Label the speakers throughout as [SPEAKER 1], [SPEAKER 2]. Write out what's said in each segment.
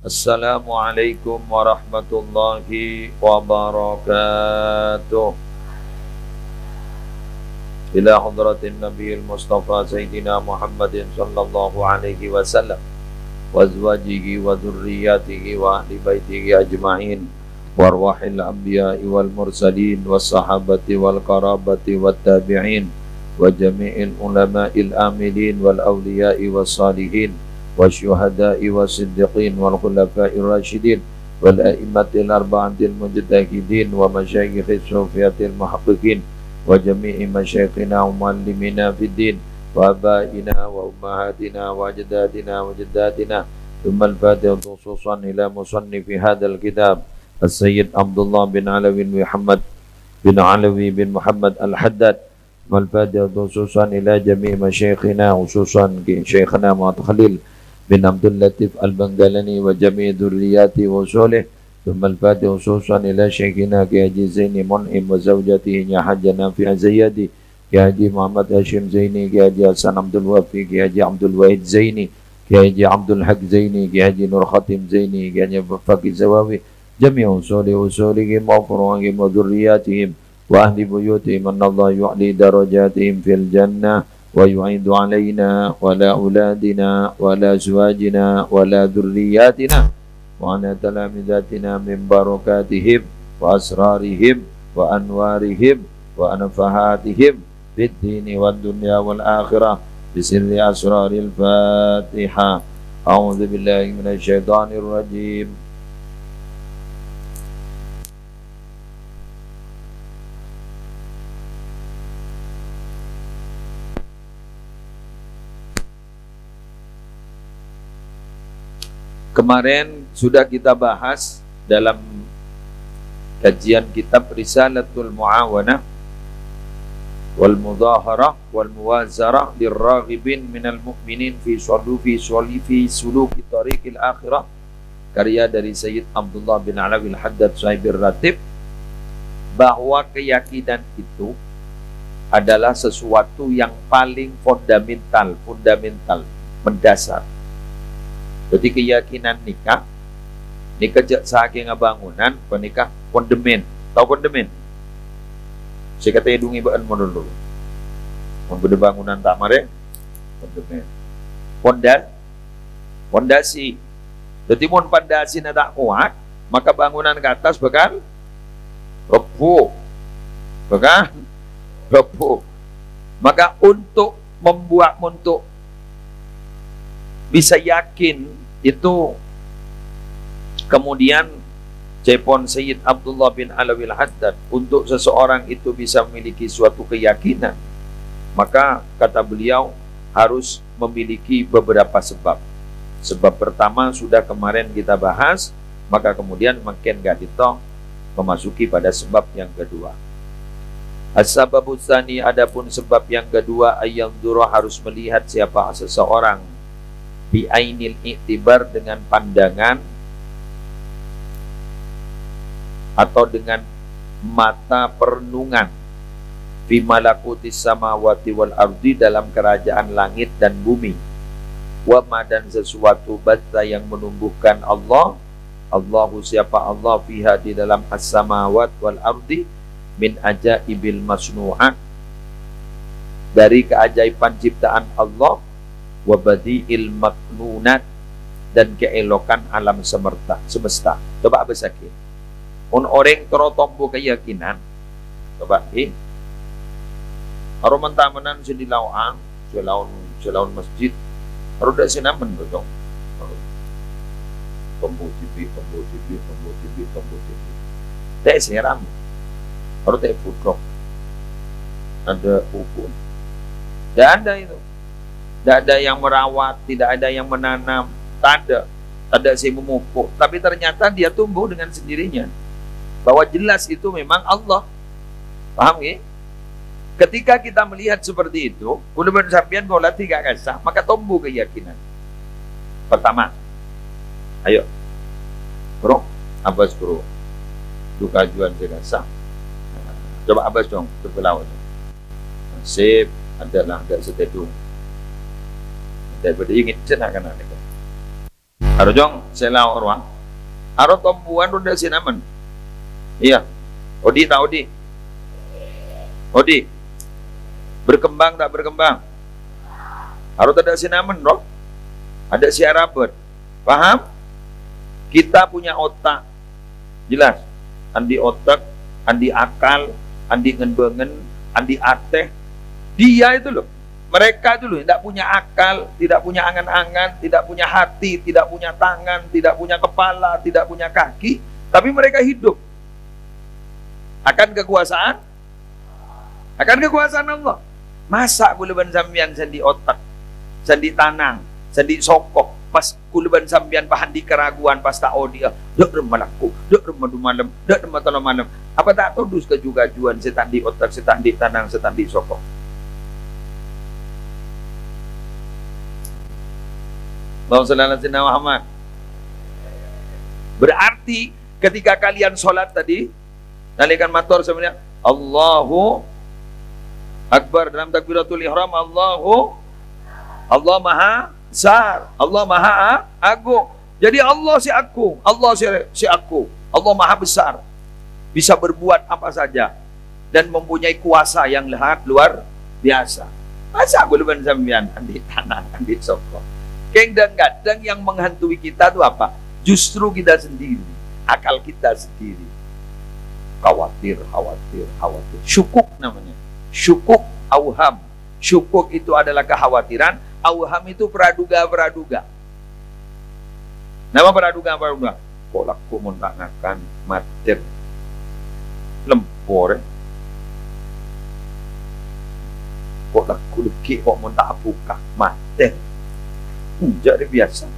[SPEAKER 1] Assalamualaikum warahmatullahi wabarakatuh. Ila hadratin Nabiyil Mustafa Sayyidina Muhammadin sallallahu alaihi wasallam wa azwajihi wa dhurriyyatihi wa ahli baitihi ajma'in wa arwahil anbiya'i wal mursalin was sahabati wal qarabati wat tabi'in wa jami'il ulama'il amilin wal awliya'i was salihin والشهداء والصديقين والخلفاء الراشدين والأئمة الأربعة المجتهدين ومشايخ الصوفية المحققين وجميع مشايخنا ومعلمينا في الدين وآبائنا وأمهاتنا وأجدادنا وجداتنا ثم الفاتحة خصوصا إلى مصنف هذا الكتاب السيد عبد الله بن علوي محمد بن علوي بن محمد الحداد والفاتحة خصوصا إلى جميع مشايخنا خصوصا شيخنا محمد خليل bin Abdul Latif Al-Banggalani wa jami' dzurriyyati wa usulih thumma al-fatihah khususan ila syekhina Ki Haji Zaini Mun'im wa zawjatihi Hajjah Nafi' Zayyadi Ki Haji Muhammad Hashim Zaini Ki Haji Hasan Abdul Wafi Ki Haji Abdul Wahid Zaini Ki Haji Abdul Haq Zaini Ki Haji Nur Khatim Zaini Ki Haji Faqih Zawawi jami' usulihim wa furu'ihim wa dzurriyyatihim wa ahli buyutihim anallahu yu'li darajatihim fil jannah ويعيد علينا ولا أولادنا ولا أزواجنا ولا ذرياتنا وعلى تلامذاتنا من بركاتهم وأسرارهم وأنوارهم وأنفحاتهم في الدين والدنيا والآخرة بسر أسرار الفاتحة أعوذ بالله من الشيطان الرجيم. Kemarin sudah kita bahas dalam kajian kitab Risalatul Muawanah wal Mudhaharah wal Muwazarah lirraghibin minal mu'minin fi suluki tariqil akhirah karya dari Sayyid Abdullah bin Alawi Al-Haddad Sahibir Ratib, bahwa keyakinan itu adalah sesuatu yang paling fundamental, mendasar. Jadi keyakinan nikah saking bangunan penikah kondemen. Tahu kondemen? Saya kata hidungi baan modal dulu. Membeda bangunan tak mare kondemen. Pondasi. Jadi mun pondasi tak kuat, maka bangunan ke atas bakal repuh. Maka untuk bisa yakin itu, kemudian Cepon Sayyid Abdullah bin Alawi Al-Haddad, untuk seseorang itu bisa memiliki suatu keyakinan, maka kata beliau harus memiliki beberapa sebab. Sebab pertama sudah kemarin kita bahas, maka kemudian makin gak ditoh memasuki pada sebab yang kedua. As-sababus tsani, adapun sebab yang kedua, ayyandura, harus melihat siapa seseorang bi'ainil i'tibar, dengan pandangan atau dengan mata perenungan, fi malakutis samawati wal ardi, dalam kerajaan langit dan bumi, wa ma, dan sesuatu batta yang menumbuhkan Allah, Allahu, siapa Allah, fiha, di dalam as-samawat wal ardi, min ajaibil masnu'at, dari keajaiban ciptaan Allah, wabadi'il maknunat, dan keelokan alam semesta. Coba besakin. Orang kerotombo keyakinan. Coba Haru mentamenan sedilauan, selaun masjid. Haru dak sinamen betul. Tombo TV. Tak seram. Haru tak food. Ada ukun. Dan ada itu. Tidak ada yang merawat, tidak ada yang menanam, tak ada si memupuk, tapi ternyata dia tumbuh dengan sendirinya. Bahwa jelas itu memang Allah. Paham ya? Ketika kita melihat seperti itu, udah bersapian bola tiga kasah, maka tumbuh keyakinan. Pertama, ayo, bro, Abbas bro, duka juan sekasah. Coba Abbas dong, terbelau. Sip, adalah agak setedung. Daripada ingin senang kan ada. Arjong sela orang. Aro tumbuhan udah sinaman. Iya. Odi tak Odi? Odi. Berkembang tak berkembang? Aro ada sinaman, bro. Ada siarapet. Paham? Kita punya otak. Jelas. Andi otak, andi akal, andi ngenbengen, andi ateh. Dia itu loh. Mereka itu loh, tidak punya akal, tidak punya angan-angan, tidak punya hati, tidak punya tangan, tidak punya kepala, tidak punya kaki, tapi mereka hidup. Akan kekuasaan? Akan kekuasaan Allah. Masa kuluban sambian sendi otak, sendi tanang, sendi sokok, pas kuluban sambian bahan di keraguan, pas tak dia, dek remalaku, dek remadu malam, dek rematolo malam. Apa tak todus kejugajuan setan di otak, setan di tanang, setan di sokok. Muhammad. Berarti ketika kalian sholat tadi, nalikan matur sebenarnya Allahu Akbar dalam takbiratul ihram, Allah Maha Besar, Allah Maha Agung. Jadi Allah si aku, Allah si aku, Allah Maha Besar, bisa berbuat apa saja dan mempunyai kuasa yang luar biasa. Masa guluban sambian andi tanah, andi sokok. Kadang-kadang yang menghantui kita itu apa? Justru kita sendiri, akal kita sendiri. Khawatir. Syukuk namanya. Syukuk, auham. Syukuk itu adalah kekhawatiran, auham itu praduga. Nama praduga? Kok laku muntakan mater. Lempor. Kok laku leki kok muntak buka mater. Jadi biasa.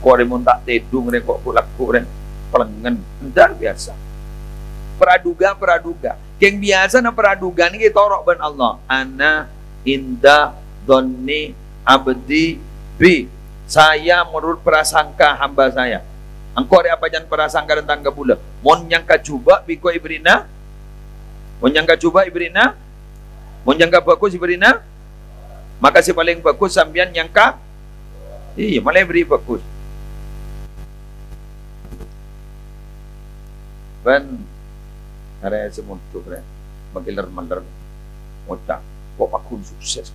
[SPEAKER 1] Kau remun tak tedung kok laku pelengen. Jadi biasa. Praduga. Yang biasa na praduga ni kita torok ban Allah. Ana inda donni abdi bi. Saya menurut prasangka hamba saya. Engkau ada apa jangan prasangka tentang kebula. Mon yang kacuba biko ibrina. Mon yang kacuba ibrina. Mon yang bagus ibrina. Maka si paling bagus sambian yang iya malah beri bagus. Ban area semuntu bre magiler moca kok akun sukses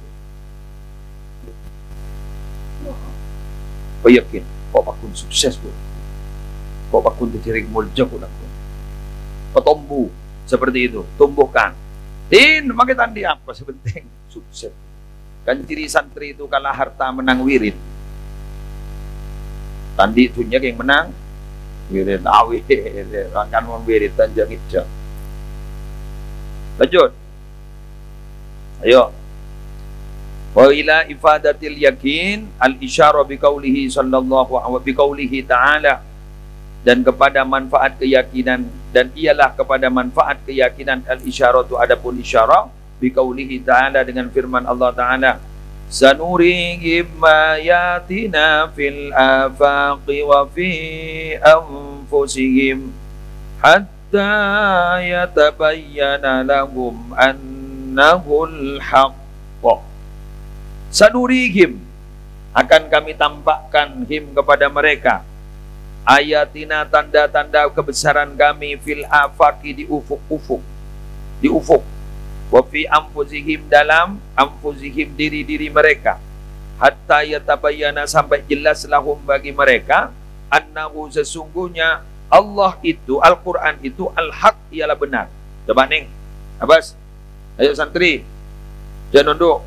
[SPEAKER 1] kok yakin kok akun sukses kok akun dijiring mulja kok petombu seperti itu tumbuhkan makin tandi apa sepenting sukses. Kan ciri santri itu kalah harta menang wirid. Tandi itunya yang menang wirid awi kan mau wirid tanjang hijau. Lanjut. Ayo. Wa ila ifadatil yakin al isyara biqaulihi sallallahu alaihi biqaulihi ta'ala, dan kepada manfaat keyakinan, dan ialah kepada manfaat keyakinan al isyaratu adapun isyarah biqaulihi ta'ala dengan firman Allah Ta'ala, sanurihim ayatina fil afaqi wa fi anfusihim hatta yatabayyana lahum annahul haqq. Sanurihim, akan kami tampakkan him kepada mereka, ayatina tanda-tanda kebesaran kami fil afaqi di ufuk-ufuk, di ufuk, wa fi anfusihim dalam anfusihim diri-diri mereka, hatta yatabayyana sampai jelas lahum bagi mereka, annahu sesungguhnya Allah itu, Al-Quran itu al-haq ialah benar. Coba Neng Abbas, ayo santri jangan nunduk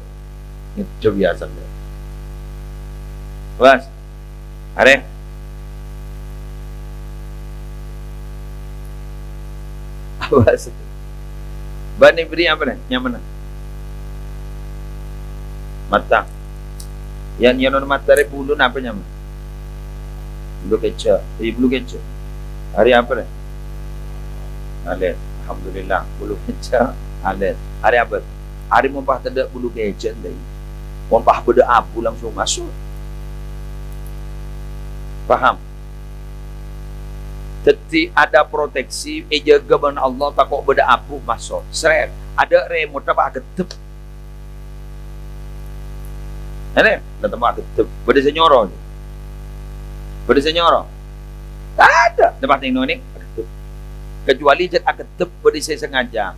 [SPEAKER 1] itu biasa Abbas are Abbas Bani beri apa nih? Yang mana? Mata. Yang nyanon mata re bulu apa nyaman? Bulu keca. Bulu keca. Hari apa nih? Alet. Alhamdulillah. Bulu keca. Alet. Hari apa? Hari mumpah tidak bulu keca deh. Mumpah beda abu langsung masuk. Paham? Jadi ada proteksi, jaga ban Allah takut beda abu masuk. Seret, ada remote apa ketep. Ini, ada tempat ketep, beda senyoro. Pada senyora. Tak ada. Dapat tengok ni. Kecuali jet aketep pada saya sengaja.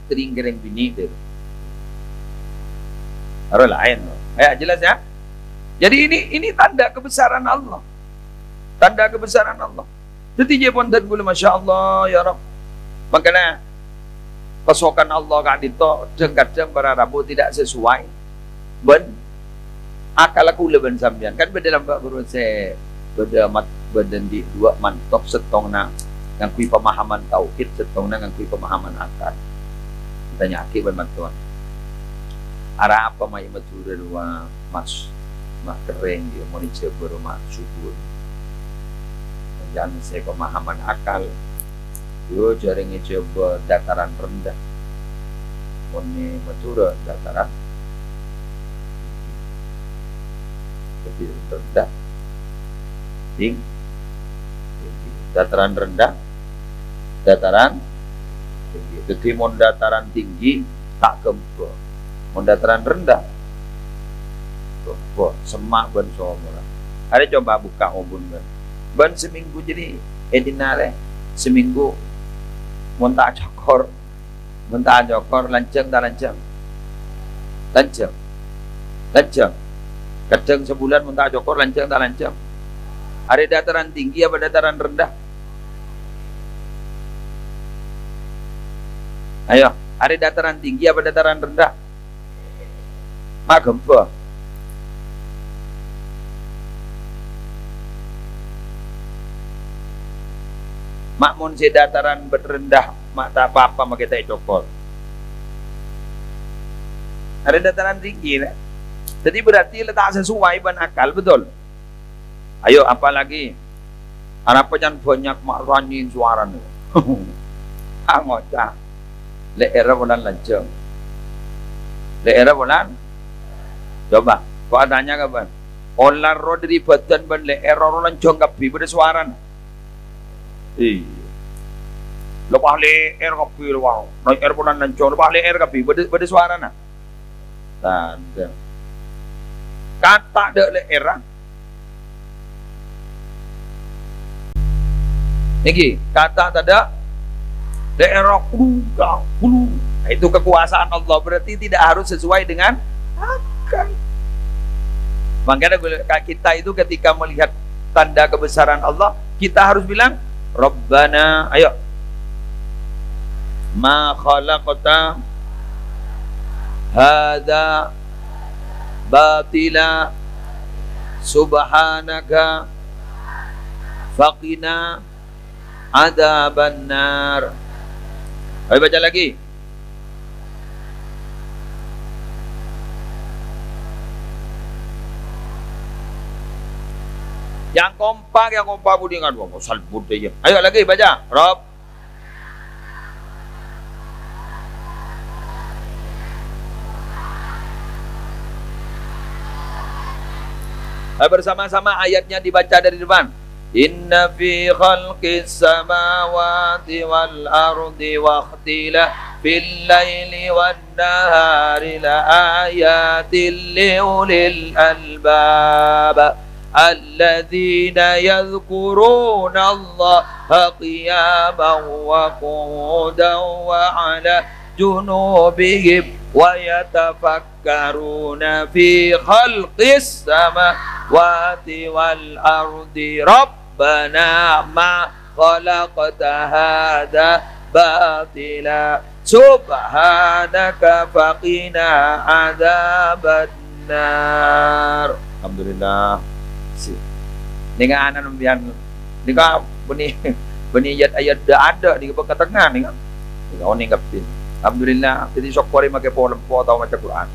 [SPEAKER 1] Tering gereng bini tu. Harus lain. Jelas ya? Jadi ini tanda kebesaran Allah. Tanda kebesaran Allah. Jadi dia pun dan gula Masya Allah ya Rabb. Makanya pasokan Allah kat itu kadang berarabu tidak sesuai. Ben akal aku leben sambian kan dalam baru saya beden di dua mantap setong na ngakui pemahaman tauhid setong na ngakui pemahaman akal. Tanya aki ben bantuan. Ara apa mai mature dua mas mak kering dia mau dicoba rumah subur. Jangan saya pemahaman akal. Yo jaringnya coba dataran rendah. Oni mature dataran lebih rendah. Tinggi. Dataran rendah. Dataran tinggi. Jadi mon dataran tinggi tak gempur. Mon dataran rendah gempur. Semak ben somora. Ada coba buka obun ben seminggu jadi edinare seminggu monta cokor lanceng dah lanceng kadang sebulan monta cokor lanceng dah lanceng. Ada dataran tinggi apa dataran rendah? Ayo, ada dataran tinggi apa dataran rendah? Mak gempa. Mak mun si dataran berendah, mak tak apa-apa mak kita cokol. Ada dataran tinggi, né? Jadi berarti letak sesuai ban akal, betul? Ayo apalagi? Apa jangan banyak mak ranyin suara nih. Angota. Le era bulan lanceng. Le era bulan. Coba, kok adanya kapan? Olar roh dari badan ban le era lanceng kapi pada suara. Lepas leher kapi lepas, leher bulan lancong, lepas leher kapi, beda suara na. Tanda. Kata ada leher. Niki kata tada leher kulu. Itu kekuasaan Allah berarti tidak harus sesuai dengan akal. Makanya kita itu ketika melihat tanda kebesaran Allah, kita harus bilang Rabbana, ayo. Ma khalaqta hadza batila subhanaka faqina adzaban nar. Ayo baca lagi. Yang kompak budingan wong salbut aja. Ayo lagi baca. Rob. Bersama-sama ayatnya dibaca dari depan. Inna fi khalqis samawati wal ardi wa ikhtilafil laili wan nahari la ayatin liulil albab. الذين يذكرون الله قياما وقعودا وعلى جنوبهم ويتفكرون في خلق السماوات والأرض ربنا ما خلقت هذا باطلا سبحانك فقنا عذاب النار. Alhamdulillah. Dengan anak nampian, dengan benih ayat ada di ke tengah ni kan, dengan orang ngapin. Alhamdulillah. Jadi syukuri makai pola tahu macam Quran.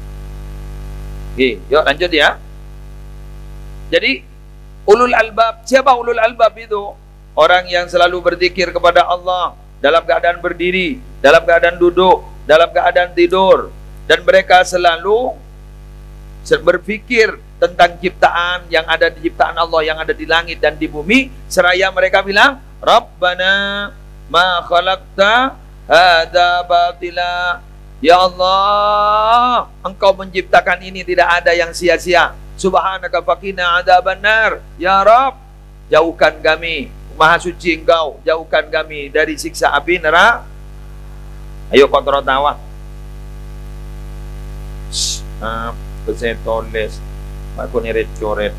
[SPEAKER 1] Okay, yuk lanjut ya. Jadi ulul albab, siapa ulul albab itu? Orang yang selalu berzikir kepada Allah dalam keadaan berdiri, dalam keadaan duduk, dalam keadaan tidur, dan mereka selalu berpikir tentang ciptaan yang ada di ciptaan Allah yang ada di langit dan di bumi, seraya mereka bilang Rabbana ma khalaqta hadza batila. Ya Allah, Engkau menciptakan ini tidak ada yang sia-sia. Subhanaka faqina adzabannar. Ya Rabb, jauhkan kami, Maha suci Engkau, jauhkan kami dari siksa api neraka. Ayo kontrol tawa. Saya tulis, aku nirit coret.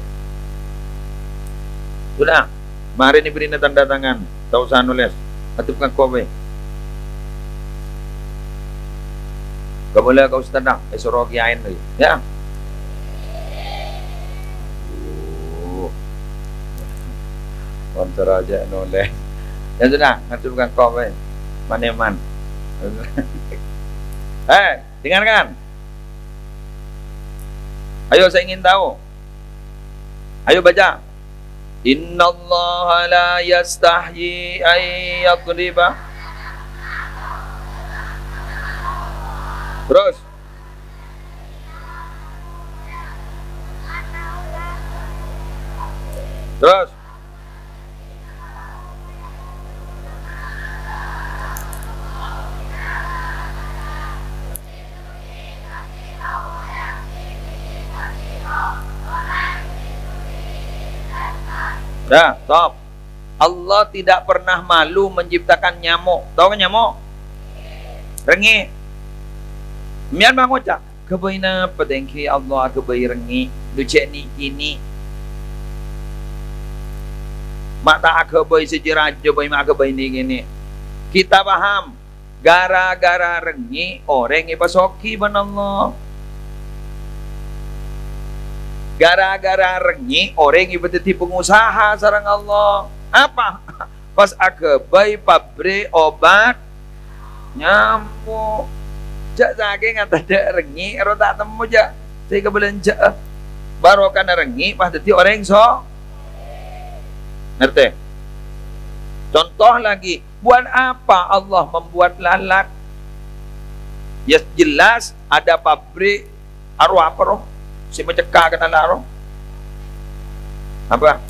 [SPEAKER 1] Sudah, mari ini beri tanda tangan. Tak usah nulis. Atupkan kowe. Kau boleh kau setengah. Suruh kiain lagi. Ya. Kontra aja nulis. Ya sudah, atupkan kowe. Maneman. Dengarkan. Ayo, saya ingin tahu. Ayo baca. Innallaha la yastahyi ay yadriba. Terus. Terus. Dah, stop. Allah tidak pernah malu menciptakan nyamuk. Tahu kan nyamuk? Rengi. Mian bang ucap. Kebaina pedengki Allah kebai rengi. Lucek ni ini. Mak tak kebai sejeraja bayi mak kebai ni gini. Kita paham. Gara-gara rengi orang ipasoki ban Allah. Gara-gara rengi orang ibadati pengusaha sarang Allah. Apa? Pas akebai pabrik obat nyamuk. Jak saking ngata ada rengi, ero tak temu jak. Saya kebelanja. Baru kan rengi, pas dati orang so. Ngerti? Contoh lagi, buat apa Allah membuat lalat? Ya jelas ada pabrik arwah apa roh? Si mencekak kena laroh. Apa?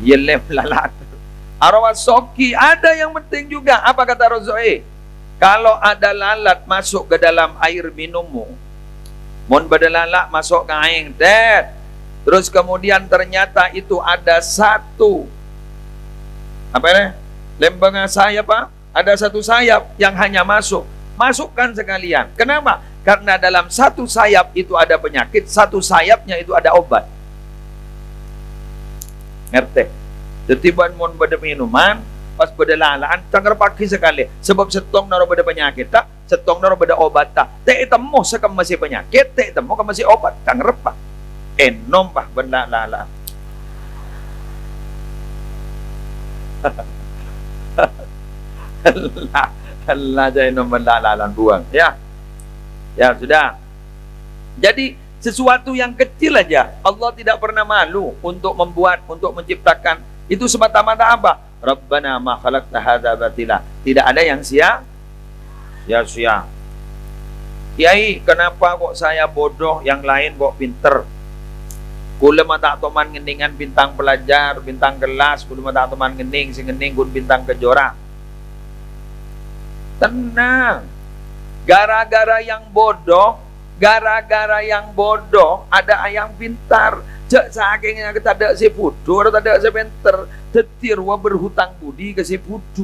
[SPEAKER 1] Ya lem lalat. Arwah soki ada yang penting juga. Apa kata Rozoi? Kalau ada lalat masuk ke dalam air minummu, mon bada lalat masuk ke air, dead. Terus kemudian ternyata itu ada satu apa ini? Lembangan sayap apa? Ada satu sayap yang hanya masuk. Masukkan sekalian. Kenapa? Karena dalam satu sayap itu ada penyakit, satu sayapnya itu ada obat. Ngerti? Jadi mon bada minuman, pas bada lalaan, canggar pagi sekali. Sebab setong naro bada penyakit tak, setong naro bada obat tak. Te temu sekam masih penyakit, te temu kam masih obat. Canggar pak. Enom pak benda lalaan. Allah jadi enom benda lalaan buang. Ya. Ya sudah. Jadi sesuatu yang kecil aja Allah tidak pernah malu untuk membuat, untuk menciptakan. Itu semata-mata apa? Rabbana ma khalaqta hadza batila. Tidak ada yang sia-sia. Kiai, kenapa kok saya bodoh, yang lain kok pinter? Kula mata toman ngeningan bintang pelajar, bintang kelas, kula mata toman ngening sing ngening kun bintang kejora. Tenang. Gara-gara yang bodoh ada yang pintar. Jak sakingnya kita ada si putu, atau tak ada si pintar. Tetirwa berhutang budi ke si putu.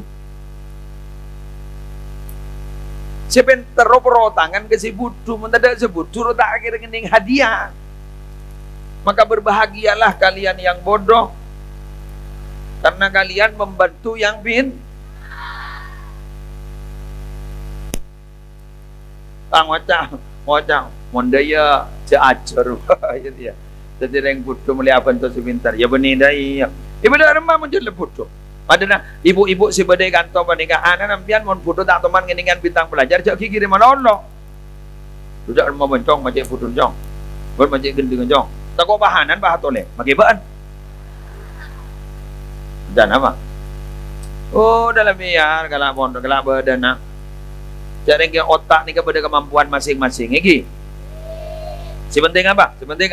[SPEAKER 1] Si pintar perotangan ke si putu, mendadak si putu tak akhirnya ngening hadiah. Maka berbahagialah kalian yang bodoh, karena kalian membantu yang pintar. Ngocang, mondaya seajar, ya. Jadi yang putu melihat tu sebentar, ya benih dah. Ibu dah remah menjadi putu. Padahal ibu-ibu si badai kantong bandingkan anak nampian mon putu tak teman ngeningan bintang pelajar, cak kiri mana Allah. Sudah remah bencong macam putu jong, macam gendeng jong. Tak kau bahanan bahat oleh, makiban. Dan apa? Oh dalam biar kalau pondok kalau berdana. Cara yang otak ni kepada kemampuan masing-masing. Iki. Sepenting apa? Sepenting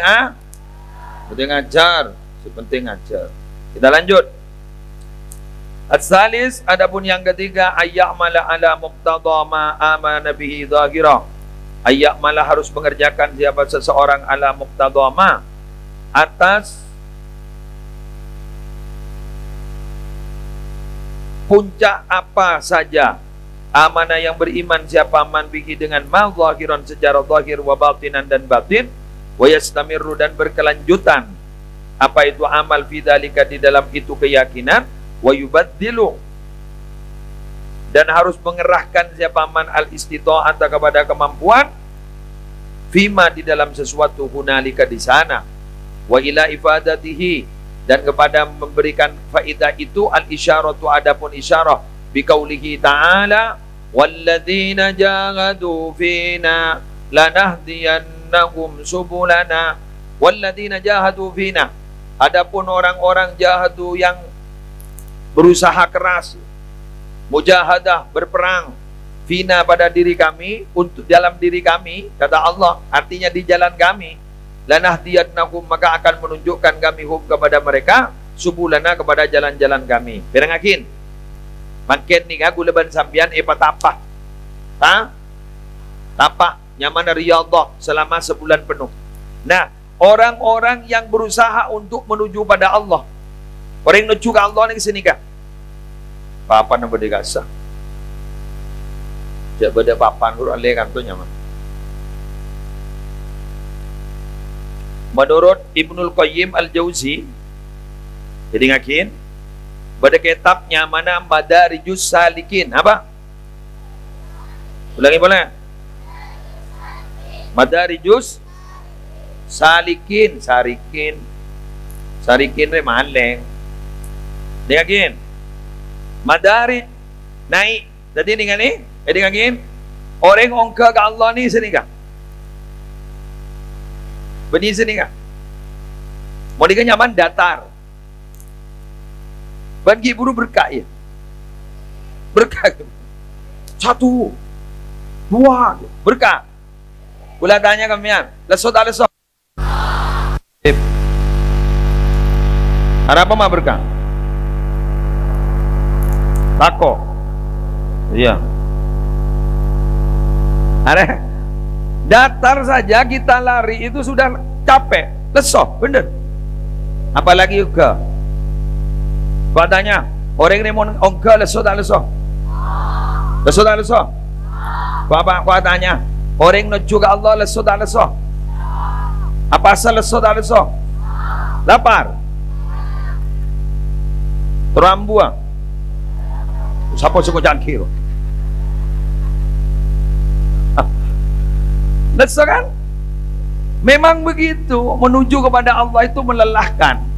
[SPEAKER 1] Sepenting ajar. Sepenting ajar. Kita lanjut. As-salis, adapun yang ketiga, ayya'mala ala muqtada ma amana bihi zahira. Ayya'mala harus mengerjakan siapa seseorang ala muqtada ma, atas puncak apa saja. Amanah yang beriman siapa man bihi dengan ma zahiran secara zahir wa batinan dan batin, wa yastamirru dan berkelanjutan apa itu amal fi dzalika di dalam itu keyakinan, wa yubaddilu dan harus mengerahkan siapa man al istita'ata kepada kemampuan fima di dalam sesuatu hunalika di sana, wa ila ifadatihi dan kepada memberikan faedah itu al isyaratu adapun isyarah biqaulihi ta'ala walladzina jahadu fina lanahdiyannahum subulana. Walladzina jahadu fina, adapun orang-orang jahadu yang berusaha keras, mujahadah berperang, fina pada diri kami, untuk dalam diri kami, kata Allah, artinya di jalan kami, lanahdiyannahum maka akan menunjukkan kami hum kepada mereka, subulana kepada jalan-jalan kami. Perangakin makin nih aku leban sambian patapah tapah nyaman riyadhah selama sebulan penuh. Nah, orang-orang yang berusaha untuk menuju pada Allah, orang yang menuju ke Allah ni kesini kah apa nak berdekasa jak berde papan huruf alih kan tu nyaman. Menurut Ibnul Qayyim Al-Jauzi, jadi ngakin pada kitabnya mana Madarijus Salikin, apa? Ulangi boleh? Madarijus Salikin, Sarikin ni maleng. Dia ngakin Madarij naik. Jadi dengan ni, jadi ngakin orang ongka ke Allah ni sini kah? Beni sini kah? Mau dikah nyaman datar. Bagi buru berkah ya. Berkah. Satu. Dua. Berkah. Pula tanya kamian. Lesot tak lesot? Ada apa mah berkah? Tako. Iya. Ada. Datar saja kita lari itu sudah capek. Lesot. Bener. Apalagi juga. Kau tanya, orang ni mau ongkar lesot tak lesot? Lesot tak lesot? Kau tanya, orang nak juga Allah lesot tak lesot? Apa asal lesot tak lesot? Lapar? Terambuan? Siapa suka jangkir? Lesot kan? Memang begitu, menuju kepada Allah itu melelahkan.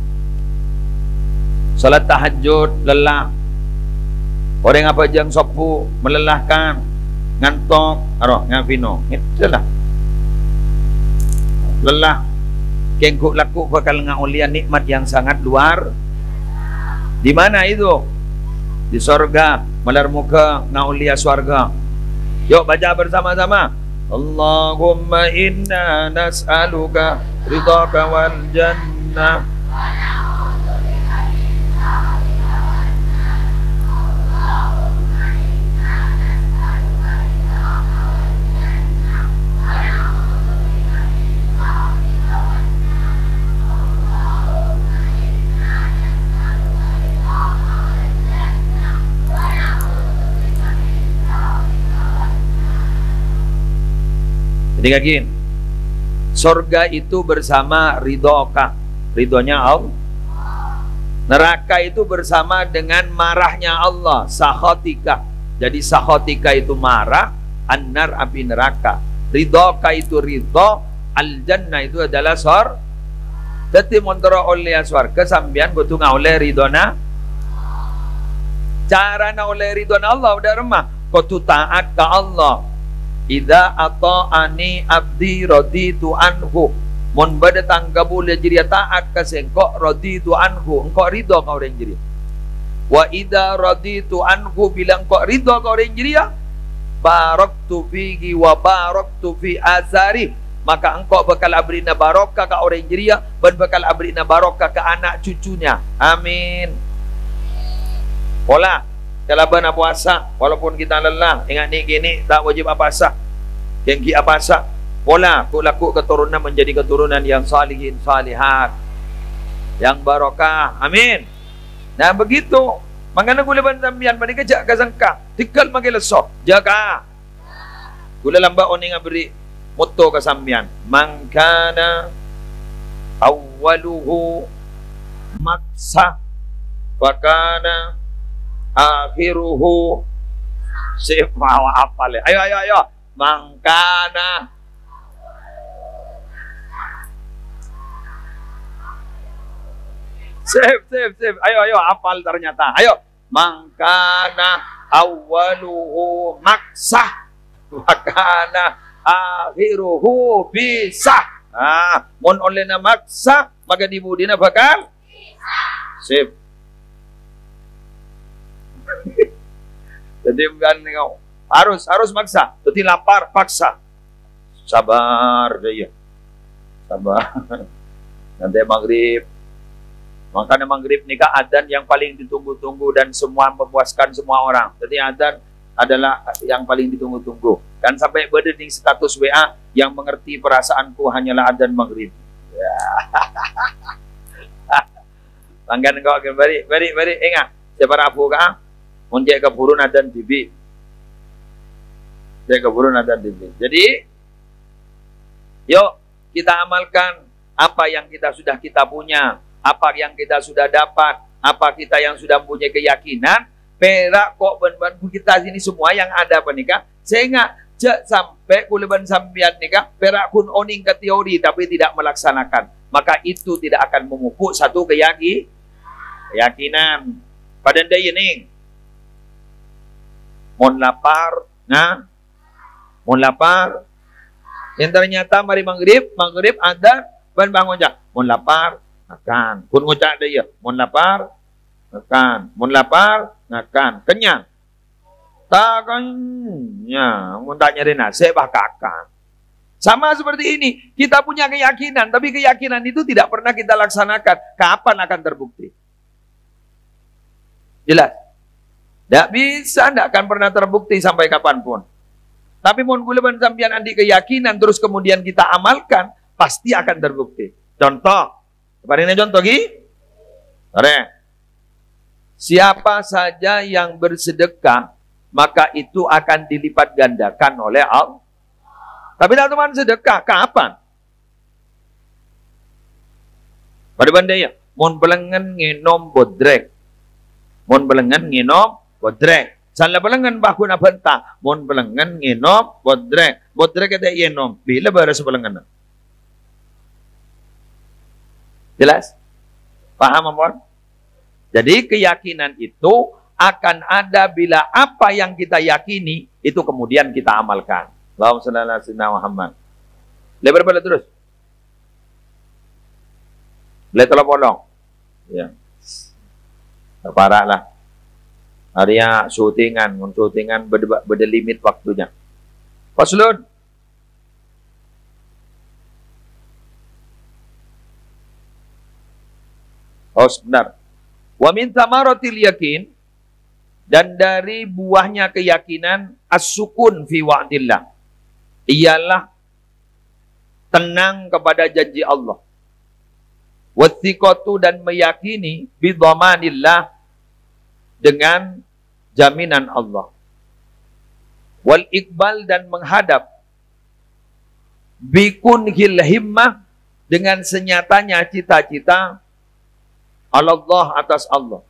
[SPEAKER 1] Salat tahajud lelah. Orang apa jang sopu melelahkan, ngantok, aroh ngavino. Itulah. Lelah. Kengkuk laku bakal ngaulian nikmat yang sangat luar. Di mana itu? Di sorga, melar muka ngaulia swarga. Yuk baca bersama-sama. Allahumma inna nas'aluka ridhaka wal jannah. Jadi yakin surga itu bersama ridhoka, ridhonya Allah. Neraka itu bersama dengan marahnya Allah, sakhatika. Jadi sakhatika itu marah, annar api neraka. Ridhoka itu ridho, al-jannah itu adalah surga. Jadi montoro oleh surga sambian kudu ngauleh ridhona. Cara na oleh ridhona Allah udah remah. Kudu taat ke Allah. Idza ata'ani abdi raditu anhu. Mun bade tanggabu le jiria taat ka sengko raditu anhu, engko ridho ka orang jiria. Wa idza raditu anhu bilang engko ridho ka orang jiria, baraktu fihi wa baraktu fi azari, maka engkau bakal abrina barokah ka orang jiria dan bakal abrina barokah ke anak cucunya. Amin. Pola kalau benar puasa, walaupun kita lelah, ingat ni gini tak wajib apa sah. Yang ki apa sah, pola ku laku keturunan menjadi keturunan yang salihin salihat, yang barokah. Amin. Nah begitu. Mangana gula ban sambian bani kejak kasangka. Tikal magi lesok. Jaga. Gula lamba oni ngaberi moto ka sambian. Mangkana awwaluhu maksa wa kana akhiruhu sip mau apal. Ayo. Mangkana Sip. Ayo, hafal ternyata. Ayo. Mangkana awwaluhu maksah. Makana akhiruhu bisa. Mon oleh na maksa, maka dibudi na bakal? Sip. Jadi bukan harus maksa. Jadi lapar, paksa. Sabar dia. Sabar. Nanti maghrib. Makanya maghrib nikah adzan yang paling ditunggu-tunggu dan semua memuaskan semua orang. Jadi adzan adalah yang paling ditunggu-tunggu. Dan sampai berdering status WA yang mengerti perasaanku hanyalah adzan maghrib. Ya. Langgan kau akan beri ingat. Siapa rafu kah? Munjek keburun adzan TV. Munjek keburun adzan TV. Jadi, yuk kita amalkan apa yang kita punya. Apa yang kita sudah dapat, apa kita yang sudah punya keyakinan, perak kok ban kita sini semua yang ada apa nikah, sehingga sampai kuleban sambian nikah, perak kun oning ke teori tapi tidak melaksanakan, maka itu tidak akan memupuk satu keyakinan. Pada day ini, mon lapar, yang ternyata mari maghrib ada ban bangun aja, mon lapar. Makan. Kun ngucap dia, mun lapar, makan. Mun lapar, makan. Kenyang. Taknya, mun tak nyari nasi, bakakan. Sama seperti ini. Kita punya keyakinan, tapi keyakinan itu tidak pernah kita laksanakan. Kapan akan terbukti? Jelas? Tidak bisa, tidak akan pernah terbukti sampai kapanpun. Tapi mun guleban sampian andi keyakinan, terus kemudian kita amalkan, pasti akan terbukti. Contoh. Kemarin contoh lagi. Siapa saja yang bersedekah, maka itu akan dilipat gandakan oleh Allah. Tapi tak cuma sedekah, kapan? Pada bandanya, mon belengan nginom bodrek. Mon belengan nginom bodrek. Salah belengan bakun abanta, mon belengan nginom bodrek. Bodrek ada nginom, bila beres belengan. Jelas? Paham, Ampun? Jadi keyakinan itu akan ada bila apa yang kita yakini itu kemudian kita amalkan. Allahumma shalli ala sayyidina Muhammad. Lebar balik terus. Boleh tolong bolong. Ya. Parah lah. Harinya syutingan berdelimit waktunya. Faslun. Oh sebentar. Wa min thamaratil yakin, dan dari buahnya keyakinan as-sukun fi wa'dillah, ialah tenang kepada janji Allah. Wathiqatu, dan meyakini bidhamanillah, dengan jaminan Allah. Wal iqbal, dan menghadap bikunhil himmah, dengan senyatanya cita-cita Allah atas Allah.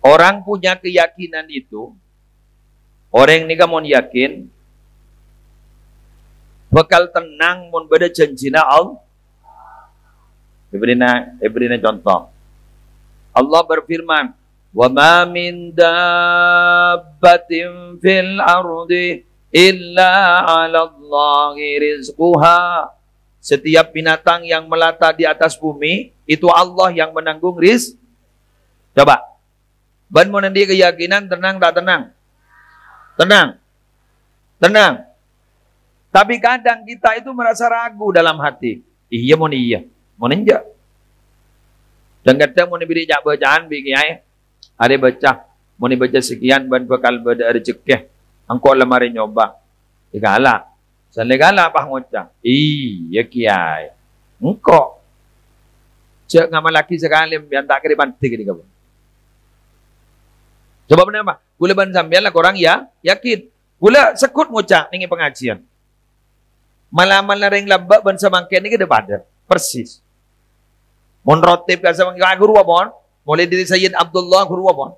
[SPEAKER 1] Orang punya keyakinan itu, orang ini kamu yakin, bakal tenang mun beda janjina Allah. Ibrina contoh. Allah berfirman, "Wa ma min dabbatin fil ardi illa 'ala Allahi rizquha. Setiap binatang yang melata di atas bumi, itu Allah yang menanggung rizq. Coba. Ban mau nanti keyakinan tenang tak tenang? Tenang. Tenang. Tapi kadang kita itu merasa ragu dalam hati. Iya mau iya. Mau nenjak. Dan kadang mau diberi bacaan bagi ada baca. Mau dibaca sekian ban bakal bada rezeki. Engkau lemari nyoba. Digala. Salegala apa ngocah. Iya kiai. Engkau. Cek ngamal laki sekali yang tak kira pantik di kamu. Coba benar apa? Gula ban sambian lah korang ya yakin. Gula sekut ngocah ning pengajian. Malaman lareng lambak ban samangken ni ke depan persis. Mon rotib ka samangken guru apa? Mulai dari Sayyid Abdullah guru apa?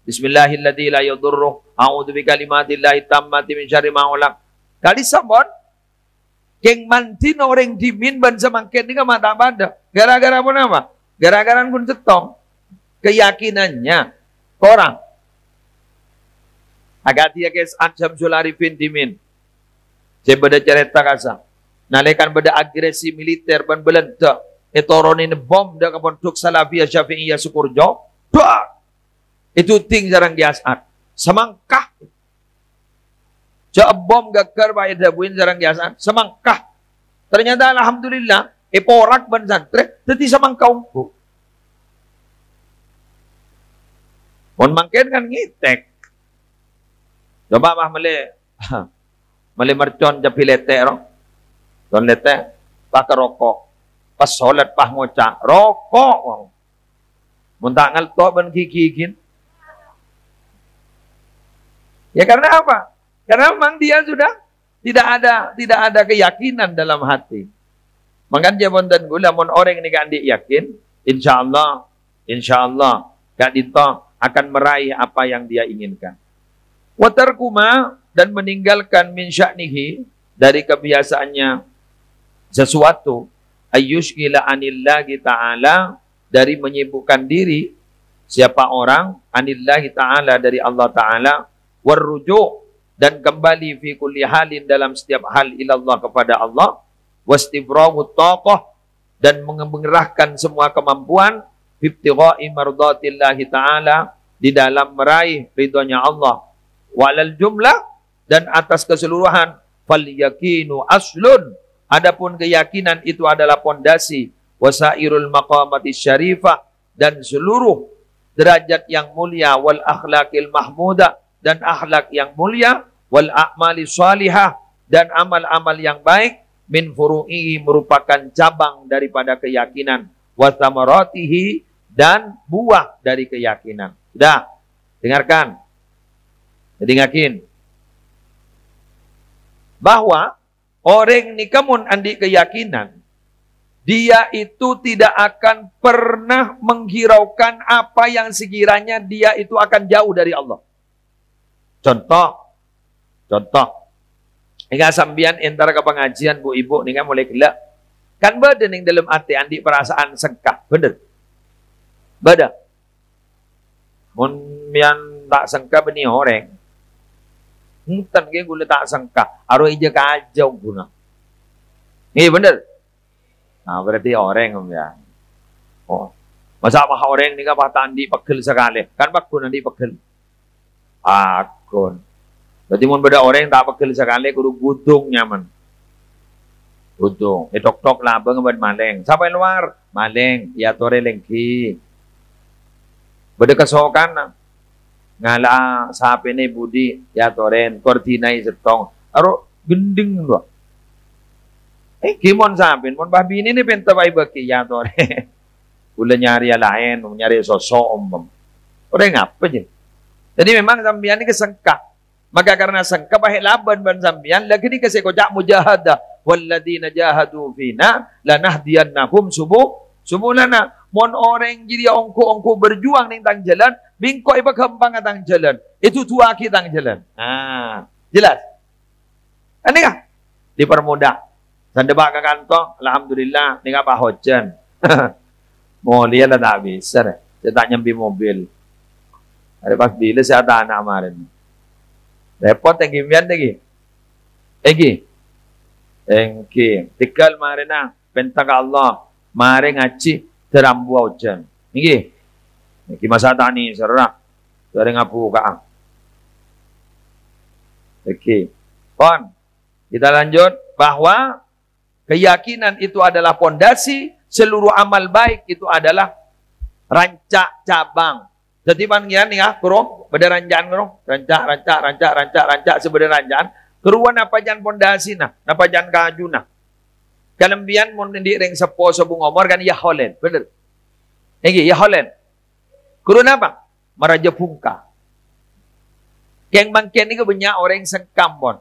[SPEAKER 1] Bismillahirrahmanirrahim la yadurru a'udzu bikalimatillahi tammati min syarri ma khalaq. Kali sabon keng mantin orang dimin ban samangken ni ka mata pada. Gara-gara pun apa? Gara-gara pun setong keyakinannya orang. Agak dia kes Syamsul Arifin dimin. Saya beda cerita kasa. Nalekan beda agresi militer ban belenta. Etoronin bom dah kapondok Salafiyah Syafi'iyah Sukurjo. Dah. Itu ting jarang diasat. Semangkah. Cak bom gakar bayar dabuin jarang diasat. Semangkah. Ternyata alhamdulillah eporak ban santre teti semangkah umpu. Mon mangken kan ngitek. Coba bah mele mercon japi lete ro. Don lete pakai rokok. Pas solat pah ngocak rokok. Mun tak ngalto ban kikikin. Ya karena apa? Karena memang dia sudah tidak ada keyakinan dalam hati. Makanya bonten gula mon orang ini kan yakin, insyaallah gak dito akan meraih apa yang dia inginkan. Watarkuma dan meninggalkan min sya'nihi dari kebiasaannya sesuatu ayyushkila anillahi ta'ala dari menyibukkan diri siapa orang anillahi ta'ala dari Allah ta'ala warruju' dan kembali fi kulli halin dalam setiap hal ilallah kepada Allah wastifragu taqah dan mengerahkan semua kemampuan ibtigha'i mardatillahi ta'ala di dalam meraih ridhonya Allah walal jumlah dan atas keseluruhan fal yakinu aslun adapun keyakinan itu adalah pondasi wasairul maqamati syarifah dan seluruh derajat yang mulia wal akhlaqil mahmudah dan akhlak yang mulia wal a'mali shalihah dan amal-amal yang baik min furu'ihi merupakan cabang daripada keyakinan wa thamaratihi dan buah dari keyakinan. Sudah dengarkan. Jadi yakin bahwa orang ni kamun andi keyakinan dia itu tidak akan pernah menghiraukan apa yang sekiranya dia itu akan jauh dari Allah. Contoh. Hingga sambian entar ke pengajian bu ibu ni kan mulai gelak. Kan beda ning dalam hati andi perasaan sengkak, bener. Beda. Mun yang tak sengkak beni orang. Hutan ke gula tak sengkak. Aru ija kajau guna. Ini bener. Nah berarti orang ya. Oh. Masa mah orang ni kan patah andi pegel sekali. Kan bakun andi pegel. Akun. Berarti mun beda orang tak pegel sekali kudu gudung nyaman. Gudung. Tok-tok labeng ban maleng. Sampai luar maleng ya tore lengki. Beda kesokan ngala sape ni budi ya toren kortinai setong. Aro gending lo. Kimon sape mon babi ini penta bai baki ya tore. Ula nyari lain, nyari sosok om. Orang apa je? Jadi memang sambian ini kesengkak. Maka karena sengkak bahaya laban ban sambian lagi ni kasi kojak mujahadah. Walladina jahadu fina lanahdiyannahum subulana. Mon orang jadi ongko berjuang ning tang jalan, bingko iba kembang tang jalan. Itu tua kita tang jalan. Ah, jelas. Ini kah? Dipermudah. Sandebak ke kantong, alhamdulillah, ni apa hojan. Mau lihat lah tak bisa. Saya tak nyambi mobil. Ada pas bila saya ada anak kemarin. Repot yang gimian lagi. Egi. Engki. Tikal mari na pentaka Allah. Mari ngaci terambu ujan. Niki. Niki masa tani serah. Sering apu ka. Oke. Pon. Kita lanjut bahwa keyakinan itu adalah pondasi, seluruh amal baik itu adalah rancak cabang. Jadi panggian ya, kuro, beda ranjaan kuro, rancak sebenar ranjaan. Keruan apa jan pondasi nah, apa jan kaju nah. Kalembian mon di ring sepo sebung omor kan ya Holland, bener. Egi ya Holland. Kurun apa? Maraja pungka. Keng mangken ini banyak orang sengkam bon.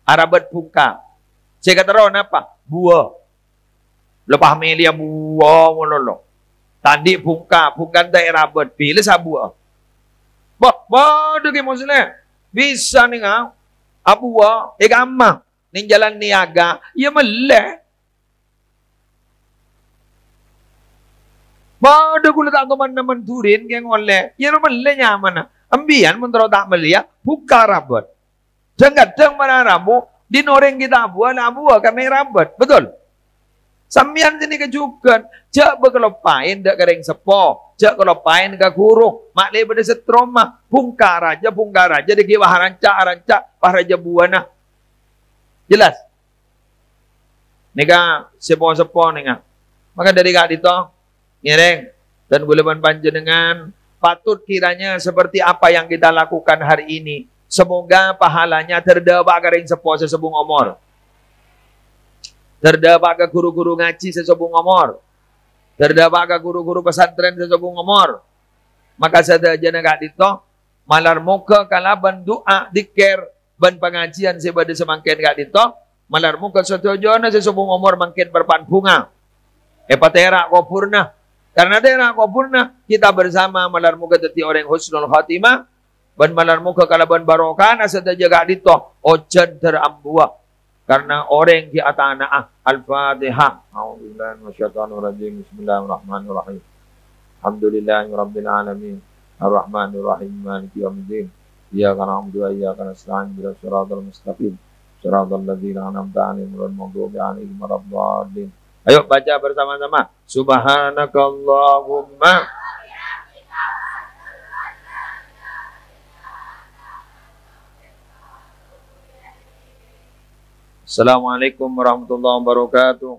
[SPEAKER 1] Arabat pungka. Saya kata ron apa? Buah. Lepas melia buah mololo. Tandi pungka, pungkan tak arabat. Pilih sabuah. Bodoh ke maksudnya. Bisa nih ngau. Abuah. Gamang. Ning jalan niaga. Ya meleh. Bodoh kula tak teman-teman turin yang oleh. Ya meleh nyaman. Ambian mentero tak melihat. Buka rabat. Kadang mana rabu. Di noreng kita buah. Buah karena rabat. Betul? Sambian sini kejukan. Cak berkelopain dak kering sepo. Cak kelopain ke kurung. Mak pada setroma. Pungka raja. Deki wah rancak. Wah raja buana. Jelas? Nika sepo-sepo nika. Maka dari kak dito. Ngereng. Dan guleman panjenengan. Patut kiranya seperti apa yang kita lakukan hari ini. Semoga pahalanya terdapat kering sepo sesebung omor. Terdapat ke guru-guru ngaji sesebung omor. Terdapat ke guru-guru pesantren sesebung omor. Maka saja nak dito malar muka kalaban doa dikir ban pengajian sebade semangkin kak dito malar muka sotojona sesebung omor mangkin berpan bunga. Epatera kopurna. Karena daerah kopurna kita bersama malar muka teti orang husnul khatimah ban malar muka kalaban barokah saja kak dito ojan terambuak. Karena orang di atas Al-Fatihah. A'udzubillahi minasyaitonir rajim. Bismillahirrahmanirrahim. Alhamdulillahirabbil alamin. Arrahmanir rahim. Maliki yaumiddin. Iyyaka na'budu wa iyyaka nasta'in. Ihdinas siratal mustaqim. Siratal ladzina an'amta 'alaihim ghairil maghdubi 'alaihim waladdallin. Ayo baca bersama-sama. Subhanakallahumma Assalamualaikum warahmatullahi wabarakatuh.